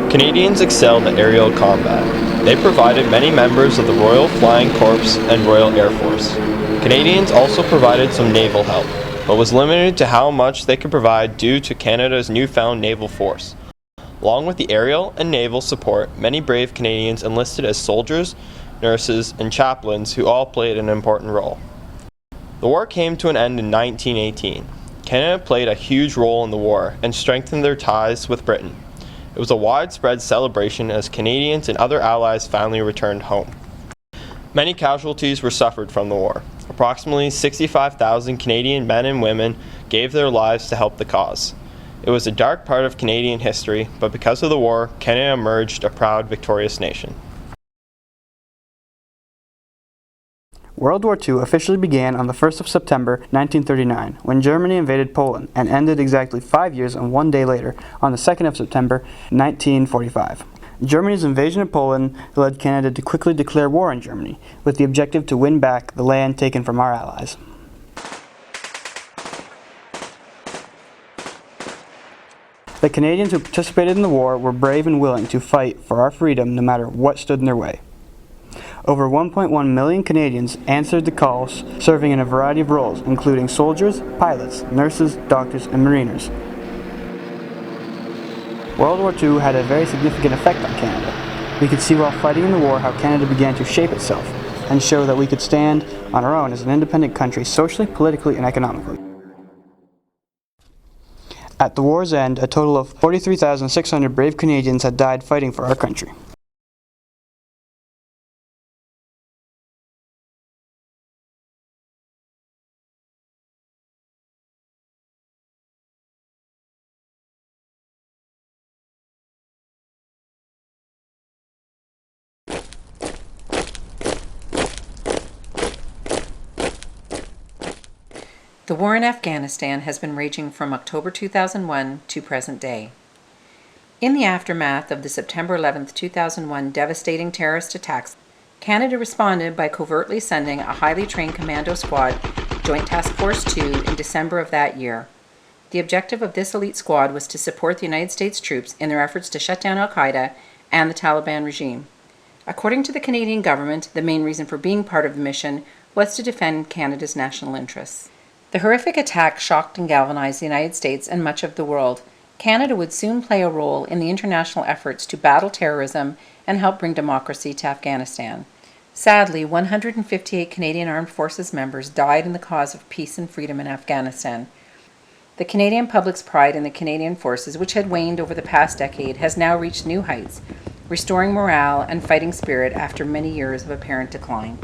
Canadians excelled at aerial combat. They provided many members of the Royal Flying Corps and Royal Air Force. Canadians also provided some naval help, but was limited to how much they could provide due to Canada's newfound naval force. Along with the aerial and naval support, many brave Canadians enlisted as soldiers, nurses, and chaplains who all played an important role. The war came to an end in 1918. Canada played a huge role in the war and strengthened their ties with Britain. It was a widespread celebration as Canadians and other allies finally returned home. Many casualties were suffered from the war. Approximately 65,000 Canadian men and women gave their lives to help the cause. It was a dark part of Canadian history, but because of the war, Canada emerged a proud, victorious nation. World War II officially began on the 1st of September 1939, when Germany invaded Poland, and ended exactly 5 years and 1 day later, on the 2nd of September 1945. Germany's invasion of Poland led Canada to quickly declare war on Germany, with the objective to win back the land taken from our allies. The Canadians who participated in the war were brave and willing to fight for our freedom no matter what stood in their way. Over 1.1 million Canadians answered the calls, serving in a variety of roles, including soldiers, pilots, nurses, doctors, and mariners. World War II had a very significant effect on Canada. We could see while fighting in the war how Canada began to shape itself and show that we could stand on our own as an independent country socially, politically, and economically. At the war's end, a total of 43,600 brave Canadians had died fighting for our country. The war in Afghanistan has been raging from October 2001 to present day. In the aftermath of the September 11, 2001 devastating terrorist attacks, Canada responded by covertly sending a highly trained commando squad, Joint Task Force 2, in December of that year. The objective of this elite squad was to support the United States troops in their efforts to shut down al-Qaeda and the Taliban regime. According to the Canadian government, the main reason for being part of the mission was to defend Canada's national interests. The horrific attack shocked and galvanized the United States and much of the world. Canada would soon play a role in the international efforts to battle terrorism and help bring democracy to Afghanistan. Sadly, 158 Canadian Armed Forces members died in the cause of peace and freedom in Afghanistan. The Canadian public's pride in the Canadian Forces, which had waned over the past decade, has now reached new heights, restoring morale and fighting spirit after many years of apparent decline.